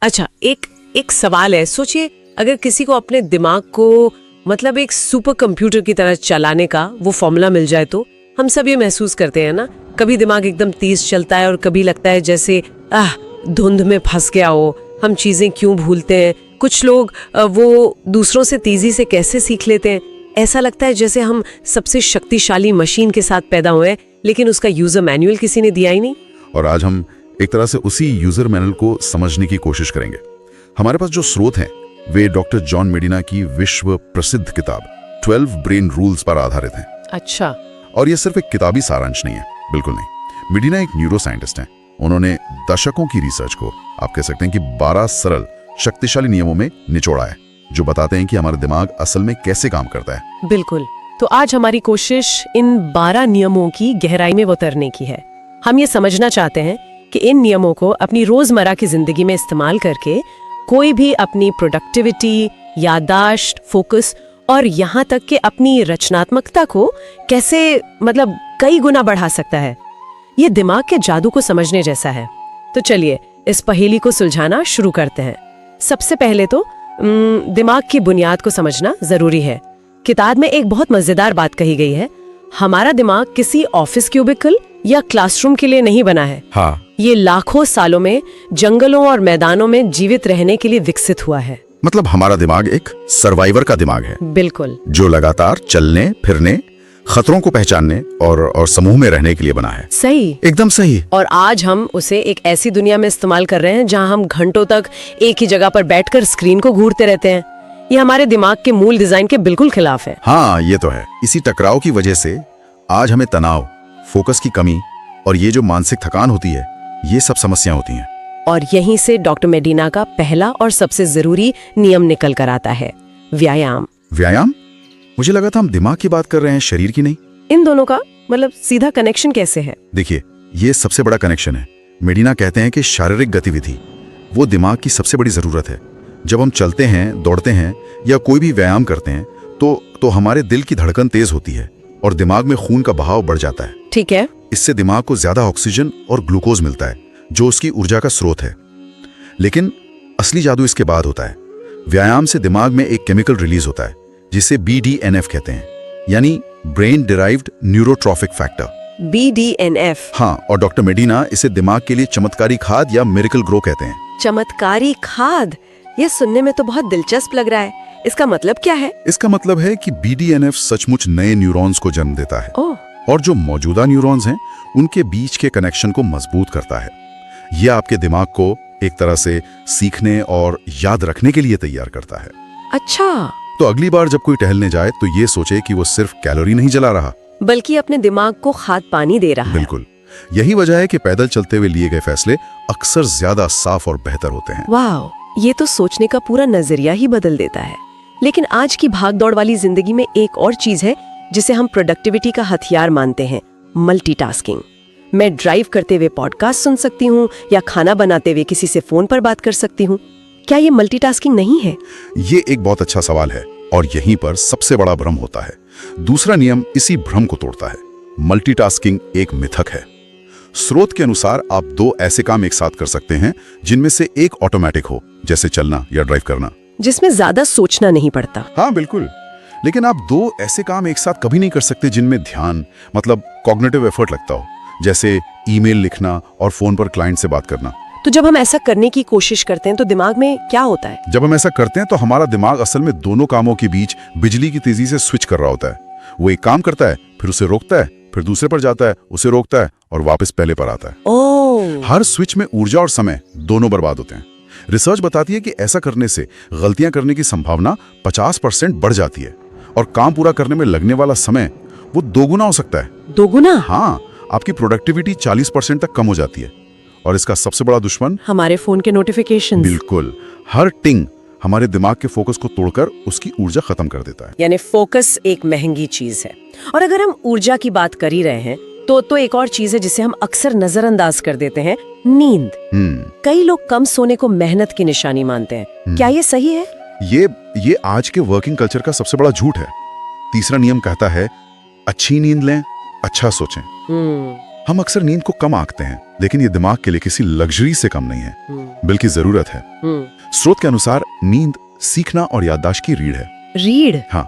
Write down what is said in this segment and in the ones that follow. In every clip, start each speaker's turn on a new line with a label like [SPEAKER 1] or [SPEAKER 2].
[SPEAKER 1] अच्छा, एक सवाल है, सोचिए अगर किसी को अपने दिमाग को मतलब एक सुपर कंप्यूटर की तरह चलाने का वो फॉर्मूला मिल जाए तो हम सब ये महसूस करते हैं ना, कभी दिमाग एकदम तेज चलता है और कभी लगता है जैसे धुंध में फंस गया हो, हम चीजें क्यों भूलते हैं। कुछ लोग वो दूसरों से तेजी से कैसे सीख लेते हैं, ऐसा लगता है जैसे हम सबसे शक्तिशाली मशीन के साथ पैदा हुए हैं, लेकिन उसका यूजर मैनुअल किसी ने दिया ही नहीं।
[SPEAKER 2] और आज हम एक तरह से उसी यूजर मैनुअल को समझने की कोशिश करेंगे। हमारे पास जो स्रोत हैं वे डॉक्टर जॉन मेडिना की विश्व प्रसिद्ध किताब 12 ब्रेन रूल्स पर आधारित हैं।
[SPEAKER 1] अच्छा।
[SPEAKER 2] और ये सिर्फ एक किताबी सारांश नहीं है, बिल्कुल नहीं। मेडिना एक न्यूरो साइंटिस्ट हैं। उन्होंने दशकों की रिसर्च को आप कह सकते हैं कि 12 सरल शक्तिशाली नियमों में निचोड़ा है, जो बताते हैं कि हमारा दिमाग असल में कैसे काम करता है।
[SPEAKER 1] बिल्कुल। तो आज हमारी कोशिश इन 12 नियमों की गहराई में उतरने की है। हम ये समझना चाहते हैं कि इन नियमों को अपनी रोजमर्रा की जिंदगी में इस्तेमाल करके कोई भी अपनी प्रोडक्टिविटी, याददाश्त, फोकस और यहाँ तक कि अपनी रचनात्मकता को कैसे मतलब कई गुना बढ़ा सकता है। ये दिमाग के जादू को समझने जैसा है। तो चलिए इस पहेली को सुलझाना शुरू करते हैं। सबसे पहले तो दिमाग की बुनियाद को समझना जरूरी है। किताब में एक बहुत मजेदार बात कही गई है, हमारा दिमाग किसी ऑफिस क्यूबिकल या क्लासरूम के लिए नहीं बना है।
[SPEAKER 2] हाँ।
[SPEAKER 1] ये लाखों सालों में जंगलों और मैदानों में जीवित रहने के लिए विकसित हुआ है।
[SPEAKER 2] मतलब हमारा दिमाग एक सर्वाइवर का दिमाग है।
[SPEAKER 1] बिल्कुल।
[SPEAKER 2] जो लगातार चलने फिरने, खतरों को पहचानने और समूह में रहने के लिए बना है।
[SPEAKER 1] सही,
[SPEAKER 2] एकदम सही।
[SPEAKER 1] और आज हम उसे एक ऐसी दुनिया में इस्तेमाल कर रहे हैं जहां हम घंटों तक एक ही जगह पर बैठकर स्क्रीन को घूरते रहते हैं। ये हमारे दिमाग के मूल डिजाइन के बिल्कुल खिलाफ है।
[SPEAKER 2] हाँ, ये तो है। इसी टकराव की वजह से आज हमें तनाव, फोकस की कमी और ये जो मानसिक थकान होती है, ये सब समस्याएं होती हैं।
[SPEAKER 1] और यहीं से डॉक्टर मेडिना का पहला और सबसे जरूरी नियम निकल कर आता है, व्यायाम।
[SPEAKER 2] व्यायाम? मुझे लगा था हम दिमाग की बात कर रहे हैं, शरीर की नहीं।
[SPEAKER 1] इन दोनों का मतलब सीधा कनेक्शन कैसे है?
[SPEAKER 2] देखिए, ये सबसे बड़ा कनेक्शन है। मेडिना कहते हैं कि शारीरिक गतिविधि वो दिमाग की सबसे बड़ी जरूरत है। जब हम चलते हैं, दौड़ते हैं या कोई भी व्यायाम करते हैं तो हमारे दिल की धड़कन तेज होती है और दिमाग में खून का बहाव बढ़ जाता है।
[SPEAKER 1] ठीक है।
[SPEAKER 2] इससे दिमाग को ज्यादा ऑक्सीजन और ग्लूकोज मिलता है, जो उसकी ऊर्जा का स्रोत है। लेकिन असली जादू इसके बाद होता है। व्यायाम से दिमाग में एक केमिकल रिलीज होता है जिसे BDNF कहते हैं, यानी brain derived neurotrophic factor.
[SPEAKER 1] BDNF?
[SPEAKER 2] हाँ, और डॉक्टर मेडिना इसे दिमाग के लिए चमत्कारी खाद या मिरेकल ग्रो कहते हैं।
[SPEAKER 1] चमत्कारी खाद? ये सुनने में तो बहुत दिलचस्प लग रहा है। इसका मतलब क्या है?
[SPEAKER 2] इसका मतलब है कि BDNF सचमुच नए न्यूरॉन्स को जन्म देता है। और जो मौजूदा न्यूरॉन्स हैं उनके बीच के कनेक्शन को मजबूत करता है। यह आपके दिमाग को एक तरह से सीखने और याद रखने के लिए तैयार करता है।
[SPEAKER 1] अच्छा।
[SPEAKER 2] तो अगली बार जब कोई टहलने जाए तो ये सोचे कि वो सिर्फ कैलोरी नहीं जला रहा,
[SPEAKER 1] बल्कि अपने दिमाग को खाद पानी दे रहा है।
[SPEAKER 2] बिल्कुल। यही वजह है कि पैदल चलते हुए लिए गए फैसले अक्सर ज्यादा साफ और बेहतर होते हैं।
[SPEAKER 1] वाह, ये तो सोचने का पूरा नजरिया ही बदल देता है। लेकिन आज की भागदौड़ वाली जिंदगी में एक और चीज है जिसे हम प्रोडक्टिविटी का हथियार मानते हैं, मल्टीटास्किंग। मैं ड्राइव करते हुए पॉडकास्ट सुन सकती हूँ या खाना बनाते हुए किसी से फोन पर बात कर सकती हूँ। क्या ये मल्टीटास्किंग नहीं है?
[SPEAKER 2] ये एक बहुत अच्छा सवाल है और यहीं पर सबसे बड़ा भ्रम होता है। दूसरा नियम इसी भ्रम को तोड़ता है। मल्टीटास्किंग एक मिथक है। स्रोत के अनुसार आप 2 ऐसे काम एक साथ कर सकते हैं जिनमें से एक ऑटोमेटिक हो, जैसे चलना या ड्राइव करना,
[SPEAKER 1] जिसमें ज्यादा सोचना नहीं पड़ता।
[SPEAKER 2] हाँ बिल्कुल। लेकिन आप 2 ऐसे काम एक साथ कभी नहीं कर सकते जिनमें ध्यान मतलब कॉग्निटिव एफर्ट लगता हो, जैसे ईमेल लिखना और फोन पर क्लाइंट से बात करना।
[SPEAKER 1] तो जब हम ऐसा करने की कोशिश करते हैं तो दिमाग में क्या होता है?
[SPEAKER 2] जब हम ऐसा करते हैं तो हमारा दिमाग असल में दोनों कामों के बीच बिजली की तेजी से स्विच कर रहा होता है। वो एक काम करता है, फिर उसे रोकता है, फिर दूसरे पर जाता है, उसे रोकता है और वापस पहले पर आता है। हर स्विच में ऊर्जा और समय दोनों बर्बाद होते हैं। रिसर्च बताती है कि ऐसा करने से गलतियां करने की संभावना 50% बढ़ जाती है और काम पूरा करने में लगने वाला समय वो 2 गुना हो सकता है।
[SPEAKER 1] 2 गुना?
[SPEAKER 2] हाँ, आपकी प्रोडक्टिविटी 40% तक कम हो जाती है। और इसका सबसे बड़ा दुश्मन
[SPEAKER 1] हमारे फोन के नोटिफिकेशंस।
[SPEAKER 2] बिल्कुल। हर टिंग हमारे दिमाग के फोकस को तोड़कर उसकी ऊर्जा खत्म कर देता है।
[SPEAKER 1] यानी फोकस एक महंगी चीज है। और अगर हम ऊर्जा की बात कर ही रहे हैं तो एक और चीज है जिसे हम अक्सर नजरअंदाज कर देते हैं, नींद। कई लोग कम सोने को मेहनत की निशानी मानते हैं। क्या ये सही है?
[SPEAKER 2] ये आज के वर्किंग कल्चर का सबसे बड़ा झूठ है। तीसरा नियम कहता है अच्छी नींद लें, अच्छा सोचें। हम अक्सर नींद को कम आंकते हैं, लेकिन ये दिमाग के लिए किसी लग्जरी से कम नहीं है, बल्कि जरूरत है। स्रोत के अनुसार नींद सीखना और याददाश्त की रीढ़ है।
[SPEAKER 1] रीढ़?
[SPEAKER 2] हाँ,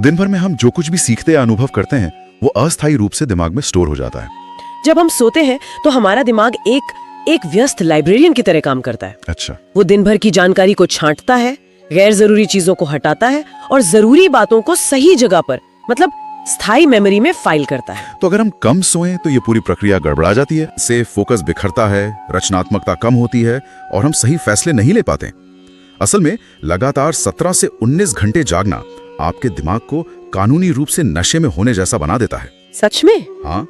[SPEAKER 2] दिन भर में हम जो कुछ भी सीखते या अनुभव करते हैं वो अस्थायी रूप से दिमाग में स्टोर हो जाता है।
[SPEAKER 1] जब हम सोते हैं तो हमारा दिमाग एक व्यस्त लाइब्रेरियन की तरह काम करता है।
[SPEAKER 2] अच्छा।
[SPEAKER 1] वो दिन भर की जानकारी को छांटता है, गैर जरूरी चीजों को हटाता है और जरूरी बातों को सही जगह पर, मतलब स्थायी मेमोरी में फाइल करता है।
[SPEAKER 2] तो अगर हम कम सोएं तो ये पूरी प्रक्रिया गड़बड़ा जाती है, से फोकस बिखरता है, रचनात्मकता कम होती है और हम सही फैसले नहीं ले पाते। असल में लगातार 17 से 19 घंटे जागना आपके दिमाग को कानूनी रूप से नशे में होने जैसा बना देता है।
[SPEAKER 1] सच में?
[SPEAKER 2] हाँ,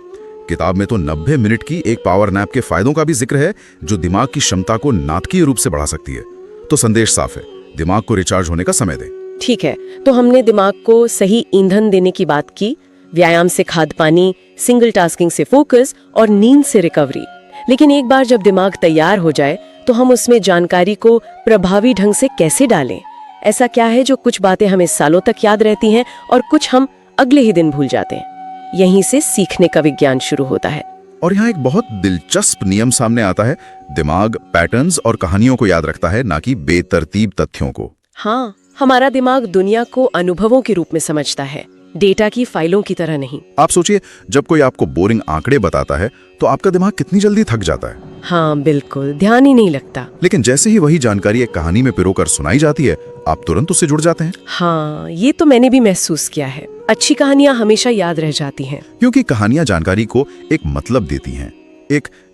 [SPEAKER 2] किताब में तो 90 मिनट की एक पावर नैप के फायदों का भी जिक्र है, जो दिमाग की क्षमता को नाटकीय रूप से बढ़ा सकती है। तो संदेश साफ है, दिमाग को रिचार्ज होने का समय दें।
[SPEAKER 1] ठीक है, तो हमने दिमाग को सही ईंधन देने की बात की, व्यायाम से खाद्य पानी, सिंगल टास्किंग से फोकस और नींद से रिकवरी। लेकिन एक बार जब दिमाग तैयार हो जाए तो हम उसमें जानकारी को प्रभावी ढंग से कैसे डालें? ऐसा क्या है जो कुछ बातें हमें सालों तक याद रहती हैं और कुछ हम अगले ही दिन भूल जाते हैं? यहीं से सीखने का विज्ञान शुरू होता है।
[SPEAKER 2] और यहाँ एक बहुत दिलचस्प नियम सामने आता है, दिमाग पैटर्न्स और कहानियों को याद रखता है, ना कि बेतरतीब तथ्यों को।
[SPEAKER 1] हाँ, हमारा दिमाग दुनिया को अनुभवों के रूप में समझता है, डेटा की फाइलों की तरह नहीं।
[SPEAKER 2] आप सोचिए, जब कोई आपको बोरिंग आंकड़े बताता है तो आपका दिमाग कितनी जल्दी थक जाता है।
[SPEAKER 1] हाँ बिल्कुल, ध्यान ही नहीं लगता।
[SPEAKER 2] लेकिन जैसे ही वही जानकारी एक कहानी में पिरोकर सुनाई जाती है, आप तुरंत उससे जुड़ जाते हैं।
[SPEAKER 1] हाँ, ये तो मैंने भी महसूस किया है। अच्छी कहानियां हमेशा याद रह जाती हैं।
[SPEAKER 2] क्योंकि कहानियां जानकारी को एक मतलब देती हैं,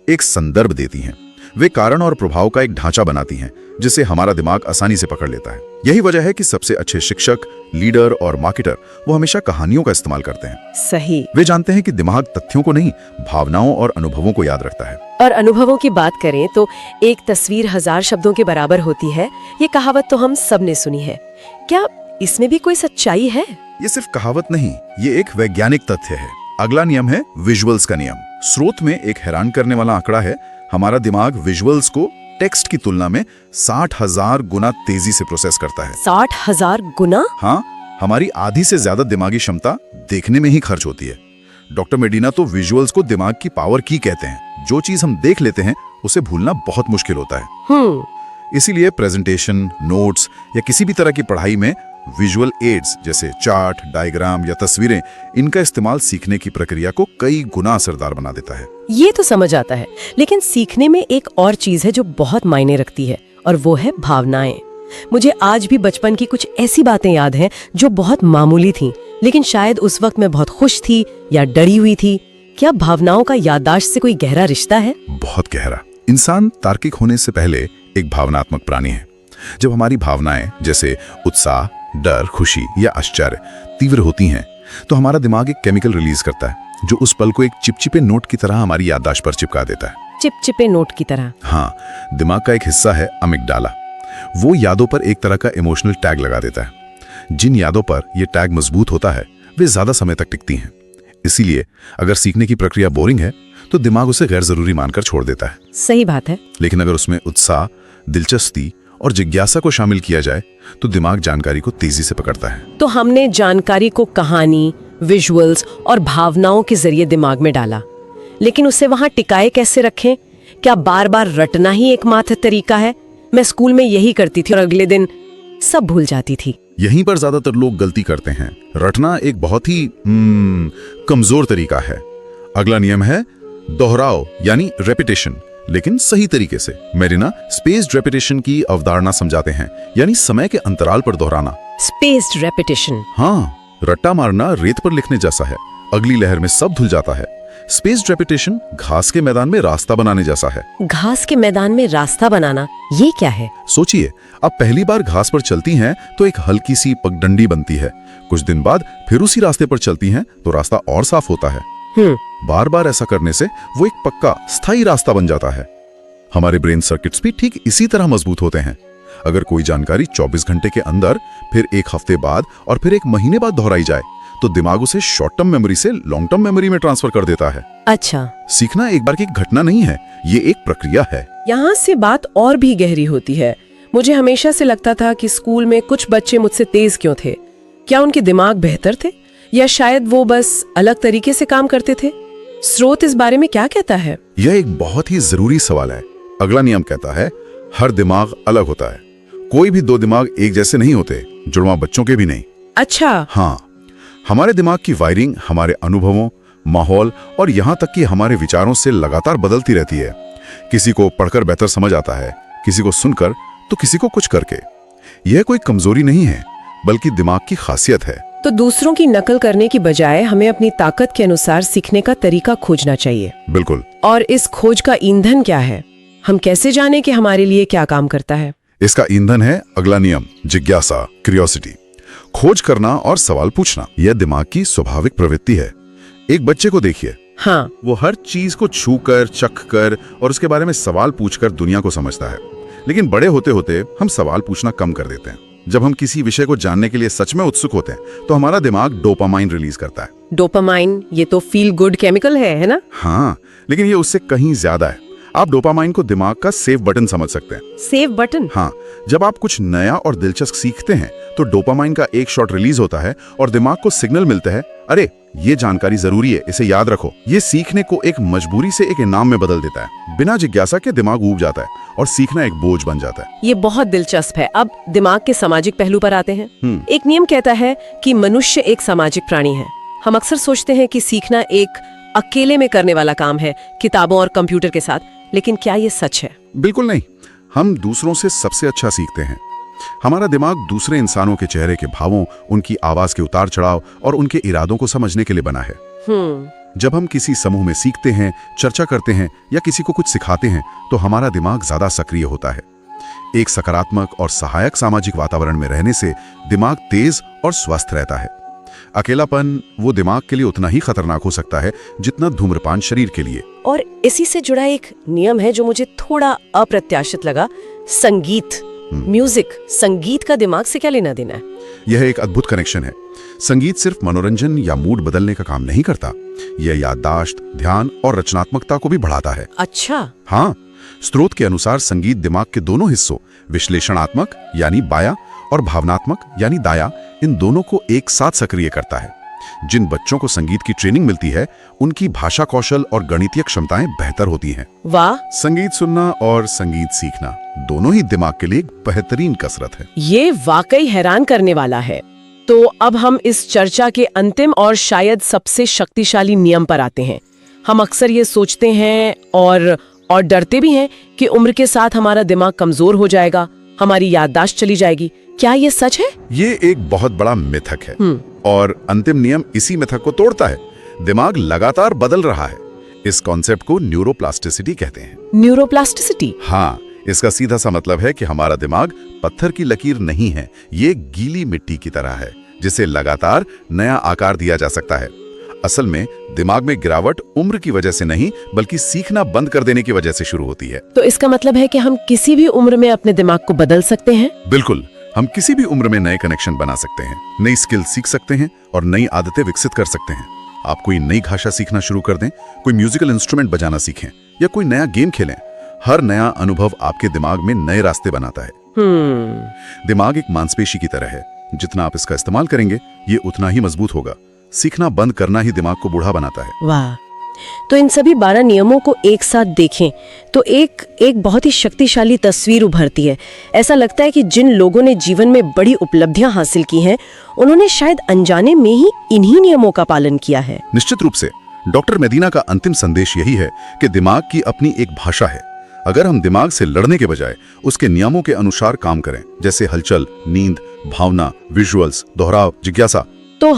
[SPEAKER 2] एक संदर्भ देती हैं। वे कारण और प्रभाव का एक ढांचा बनाती हैं, जिसे हमारा दिमाग आसानी से पकड़ लेता है। यही वजह है कि सबसे अच्छे शिक्षक, लीडर और मार्केटर वो हमेशा कहानियों का इस्तेमाल करते हैं।
[SPEAKER 1] सही।
[SPEAKER 2] वे जानते हैं कि दिमाग तथ्यों को नहीं, भावनाओं और अनुभवों को याद रखता है।
[SPEAKER 1] और अनुभवों की बात करें तो एक तस्वीर 1000 शब्दों के बराबर होती है। ये कहावत तो हम सब ने सुनी है। क्या इसमें भी कोई सच्चाई है?
[SPEAKER 2] ये सिर्फ कहावत नहीं, ये एक वैज्ञानिक तथ्य है। अगला नियम है विजुअल्स का नियम। स्रोत में एक हैरान करने वाला आंकड़ा है, हमारा दिमाग विजुअल्स को टेक्स्ट की तुलना में 60,000 गुना तेजी से प्रोसेस करता है।
[SPEAKER 1] 60,000 गुना?
[SPEAKER 2] हाँ, हमारी आधी से ज्यादा दिमागी क्षमता देखने में ही खर्च होती है। डॉक्टर मेडिना तो विजुअल्स को दिमाग की पावर की कहते हैं। जो चीज हम देख लेते हैं उसे भूलना बहुत मुश्किल होता है। इसीलिए प्रेजेंटेशन, नोट्स या किसी भी तरह की पढ़ाई में विजुअल एड्स जैसे चार्ट, डायग्राम या तस्वीरें, इनका इस्तेमाल सीखने की प्रक्रिया को कई गुना असरदार बना देता है।
[SPEAKER 1] ये तो समझ आता है, लेकिन सीखने में एक और चीज है जो बहुत मायने रखती है, और वो है भावनाएं। मुझे आज भी बचपन की कुछ ऐसी बातें याद हैं जो बहुत मामूली थीं, लेकिन शायद उस वक्त मैं बहुत खुश थी या डरी हुई थी। क्या भावनाओं का याददाश्त से कोई गहरा रिश्ता है?
[SPEAKER 2] बहुत गहरा। इंसान तार्किक होने से पहले एक भावनात्मक प्राणी है। जब हमारी भावनाएं जैसे उत्साह, डर, खुशी या आश्चर्य तीव्र होती हैं, तो हमारा दिमाग एक केमिकल रिलीज करता है जो उस पल को एक चिपचिपे नोट की तरह हमारी याददाश्त पर चिपका देता है।
[SPEAKER 1] चिपचिपे नोट की तरह?
[SPEAKER 2] हाँ, दिमाग का एक हिस्सा है अमिगडाला। वो यादों पर एक तरह का इमोशनल टैग लगा देता है। जिन यादों पर यह टैग मजबूत होता है वे ज्यादा समय तक टिकती हैं। इसीलिए अगर सीखने की प्रक्रिया बोरिंग है तो दिमाग उसे गैर जरूरी मानकर छोड़ देता है।
[SPEAKER 1] सही बात है।
[SPEAKER 2] लेकिन अगर उसमें उत्साह, दिलचस्पी और जिज्ञासा को शामिल किया जाए तो दिमाग जानकारी को तेजी से पकड़ता है।
[SPEAKER 1] तो हमने जानकारी को कहानी, विजुअल्स और भावनाओं के जरिए दिमाग में डाला, लेकिन उसे वहां टिकाए कैसे रखें? क्या बार बार रटना ही एकमात्र तरीका है? मैं स्कूल में यही करती थी और अगले दिन सब भूल जाती थी।
[SPEAKER 2] यहीं पर ज्यादातर लोग गलती करते हैं। रटना एक बहुत ही कमजोर तरीका है। अगला नियम है दोहराओ, यानी रेपिटेशन, लेकिन सही तरीके से। मेरिना स्पेस्ड रेपिटेशन की अवधारणा समझाते हैं, यानी समय के अंतराल पर दोहराना।
[SPEAKER 1] Spaced repetition?
[SPEAKER 2] हाँ, रट्टा मारना रेत पर लिखने जैसा है, अगली लहर में सब धुल जाता है। स्पेस्ड रेपिटेशन घास के मैदान में रास्ता बनाने जैसा है।
[SPEAKER 1] घास के मैदान में रास्ता बनाना, ये क्या है?
[SPEAKER 2] सोचिए, आप पहली बार घास पर चलती हैं तो एक हल्की सी पगडंडी बनती है। कुछ दिन बाद फिर उसी रास्ते पर चलती हैं तो रास्ता और साफ होता है। बार बार ऐसा करने से वो एक पक्का स्थायी रास्ता बन जाता है। हमारे ब्रेन सर्किट्स भी ठीक इसी तरह मजबूत होते हैं। अगर कोई जानकारी 24 घंटे के अंदर, फिर एक हफ्ते बाद और फिर एक महीने बाद दोहराई जाए तो दिमाग उसे शॉर्ट टर्म मेमोरी से लॉन्ग टर्म मेमोरी में ट्रांसफर कर देता है।
[SPEAKER 1] अच्छा,
[SPEAKER 2] सीखना एक बार की घटना नहीं है, ये एक प्रक्रिया है।
[SPEAKER 1] यहाँ से बात और भी गहरी होती है। मुझे हमेशा से लगता था कि स्कूल में कुछ बच्चे मुझसे तेज क्यों थे? क्या उनके दिमाग बेहतर थे या शायद वो बस अलग तरीके से काम करते थे? स्रोत इस बारे में क्या कहता है?
[SPEAKER 2] यह एक बहुत ही जरूरी सवाल है। अगला नियम कहता है, हर दिमाग अलग होता है। कोई भी दो दिमाग एक जैसे नहीं होते, जुड़वा बच्चों के भी नहीं।
[SPEAKER 1] अच्छा।
[SPEAKER 2] हाँ, हमारे दिमाग की वायरिंग हमारे अनुभवों, माहौल और यहाँ तक कि हमारे विचारों से लगातार बदलती रहती है। किसी को पढ़कर बेहतर समझ आता है, किसी को सुनकर, तो किसी को कुछ करके। यह कोई कमजोरी नहीं है, बल्कि दिमाग की खासियत है।
[SPEAKER 1] तो दूसरों की नकल करने की बजाय हमें अपनी ताकत के अनुसार सीखने का तरीका खोजना चाहिए।
[SPEAKER 2] बिल्कुल।
[SPEAKER 1] और इस खोज का ईंधन क्या है? हम कैसे जाने कि हमारे लिए क्या काम करता है?
[SPEAKER 2] इसका ईंधन है अगला नियम, जिज्ञासा, क्यूरियोसिटी। खोज करना और सवाल पूछना, यह दिमाग की स्वाभाविक प्रवृत्ति है। एक बच्चे को देखिए।
[SPEAKER 1] हाँ,
[SPEAKER 2] वो हर चीज को छूकर, चखकर और उसके बारे में सवाल पूछकर दुनिया को समझता है। लेकिन बड़े होते होते हम सवाल पूछना कम कर देते हैं। जब हम किसी विषय को जानने के लिए सच में उत्सुक होते हैं तो हमारा दिमाग डोपामाइन रिलीज करता है।
[SPEAKER 1] डोपामाइन, ये तो फील गुड केमिकल है ना?
[SPEAKER 2] हाँ, लेकिन ये उससे कहीं ज्यादा है। आप डोपामाइन को दिमाग का सेव बटन समझ सकते हैं।
[SPEAKER 1] Save button?
[SPEAKER 2] हाँ, जब आप कुछ नया और दिलचस्प सीखते हैं तो डोपामाइन का एक शॉट रिलीज होता है और दिमाग को सिग्नल मिलता है, अरे ये जानकारी जरूरी है, इसे याद रखो। ये सीखने को एक मजबूरी से एक इनाम में बदल देता है। बिना जिज्ञासा के दिमाग ऊब जाता है और सीखना एक बोझ बन जाता है।
[SPEAKER 1] ये बहुत दिलचस्प है। अब दिमाग के सामाजिक पहलू पर आते हैं। एक नियम कहता है कि मनुष्य एक सामाजिक प्राणी है। हम अक्सर सोचते हैं कि सीखना एक अकेले में करने वाला काम है, किताबों और कंप्यूटर के साथ। लेकिन क्या ये सच है?
[SPEAKER 2] बिल्कुल नहीं। हम दूसरों से सबसे अच्छा सीखते हैं। हमारा दिमाग दूसरे इंसानों के चेहरे के भावों, उनकी आवाज के उतार चढ़ाव और उनके इरादों को समझने के लिए बना है। जब हम किसी समूह में सीखते हैं, चर्चा करते हैं या किसी को कुछ सिखाते हैं तो हमारा दिमाग ज्यादा सक्रिय होता है। एक सकारात्मक और सहायक सामाजिक वातावरण में रहने से दिमाग तेज और स्वस्थ रहता है। अकेलापन वो दिमाग के लिए उतना ही खतरनाक हो सकता है जितना धूम्रपान शरीर के लिए।
[SPEAKER 1] और इसी से जुड़ा एक नियम है जो मुझे थोड़ा अप्रत्याशित लगा, संगीत। म्यूजिक, संगीत का दिमाग से क्या लेना देना है?
[SPEAKER 2] यह एक अद्भुत कनेक्शन है। संगीत सिर्फ मनोरंजन या मूड बदलने का काम नहीं करता, यह याददाश्त, ध्यान और रचनात्मकता को भी बढ़ाता है।
[SPEAKER 1] अच्छा।
[SPEAKER 2] हाँ, स्रोत के अनुसार संगीत दिमाग के दोनों हिस्सों, विश्लेषणात्मक यानी बायां और भावनात्मक यानी दायां, इन दोनों को एक साथ सक्रिय करता है। जिन बच्चों को संगीत की ट्रेनिंग मिलती है उनकी भाषा कौशल और गणितीय क्षमताएं बेहतर होती हैं।
[SPEAKER 1] वाह!
[SPEAKER 2] संगीत सुनना और संगीत सीखना दोनों ही दिमाग के लिए एक बेहतरीन कसरत है।
[SPEAKER 1] ये वाकई हैरान करने वाला है। तो अब हम इस चर्चा के अंतिम और शायद सबसे शक्तिशाली नियम पर आते हैं। हम अक्सर ये सोचते हैं और डरते भी हैं कि उम्र के साथ हमारा दिमाग कमजोर हो जाएगा, हमारी याददाश्त चली जाएगी। क्या ये सच है? ये
[SPEAKER 2] एक बहुत बड़ा मिथक है और अंतिम नियम इसी मिथक को तोड़ता है। दिमाग लगातार बदल रहा है। इस कॉन्सेप्ट को न्यूरोप्लास्टिसिटी कहते हैं।
[SPEAKER 1] न्यूरोप्लास्टिसिटी?
[SPEAKER 2] हाँ, इसका सीधा सा मतलब है कि हमारा दिमाग पत्थर की लकीर नहीं है, ये गीली मिट्टी की तरह है जिसे लगातार नया आकार दिया जा सकता है। असल में दिमाग में गिरावट उम्र की वजह से नहीं बल्कि सीखना बंद कर देने की वजह से शुरू होती है।
[SPEAKER 1] तो इसका मतलब है कि हम किसी भी उम्र में अपने दिमाग को बदल सकते हैं?
[SPEAKER 2] बिल्कुल, हम किसी भी उम्र में नए कनेक्शन बना सकते हैं, नई स्किल सीख सकते हैं और नई आदतें विकसित कर सकते हैं। आप कोई नई भाषा सीखना शुरू कर दें, कोई म्यूजिकल इंस्ट्रूमेंट बजाना सीखें या कोई नया गेम खेलें। हर नया अनुभव आपके दिमाग में नए रास्ते बनाता है। दिमाग एक मांसपेशी की तरह है, जितना आप इसका इस्तेमाल करेंगे ये उतना ही मजबूत होगा। सीखना बंद करना ही दिमाग को बूढ़ा बनाता है।
[SPEAKER 1] वाह! तो इन सभी 12 नियमों को एक साथ देखें तो एक बहुत ही शक्तिशाली तस्वीर उभरती है। ऐसा लगता है कि जिन लोगों ने जीवन में बड़ी उपलब्धियां हासिल की हैं, उन्होंने शायद अनजाने में ही इन्हीं नियमों का पालन किया है।
[SPEAKER 2] निश्चित रूप से डॉक्टर मेदीना का अंतिम संदेश यही है कि दिमाग की अपनी एक भाषा है। अगर हम दिमाग से लड़ने के बजाय उसके नियमों के अनुसार काम करें, जैसे हलचल, नींद, भावना, विजुअल्स, दोहराव, जिज्ञासा,
[SPEAKER 1] तो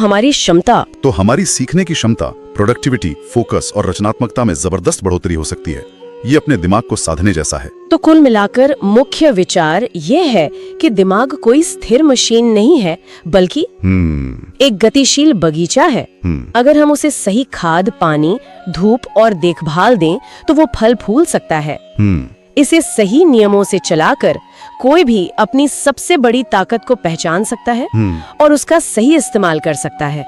[SPEAKER 1] हमारी
[SPEAKER 2] सीखने की क्षमता, प्रोडक्टिविटी, फोकस और रचनात्मकता में जबरदस्त बढ़ोतरी हो सकती है। ये अपने दिमाग को साधने जैसा है।
[SPEAKER 1] तो कुल मिलाकर मुख्य विचार ये है कि दिमाग कोई स्थिर मशीन नहीं है, बल्कि एक गतिशील बगीचा है। अगर हम उसे सही खाद, पानी, धूप और देखभाल दें तो वो फल फूल सकता है। इसे सही नियमों से चलाकर कोई भी अपनी सबसे बड़ी ताकत को पहचान सकता है और उसका सही इस्तेमाल कर सकता है।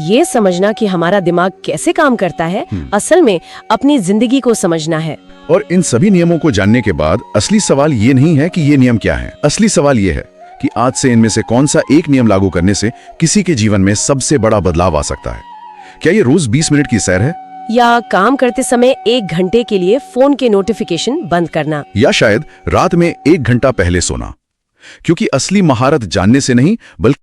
[SPEAKER 1] ये समझना कि हमारा दिमाग कैसे काम करता है, असल में अपनी जिंदगी को समझना है।
[SPEAKER 2] और इन सभी नियमों को जानने के बाद असली सवाल ये नहीं है कि ये नियम क्या है। असली सवाल ये है कि आज से इनमें से कौन सा एक नियम लागू करने से किसी के जीवन में सबसे बड़ा बदलाव आ सकता है। क्या ये रोज 20 मिनट की सैर है,
[SPEAKER 1] या काम करते समय 1 घंटे के लिए फोन के नोटिफिकेशन बंद करना।
[SPEAKER 2] या शायद रात में 1 घंटा पहले सोना, क्योंकि असली महारत जानने से नहीं बल्कि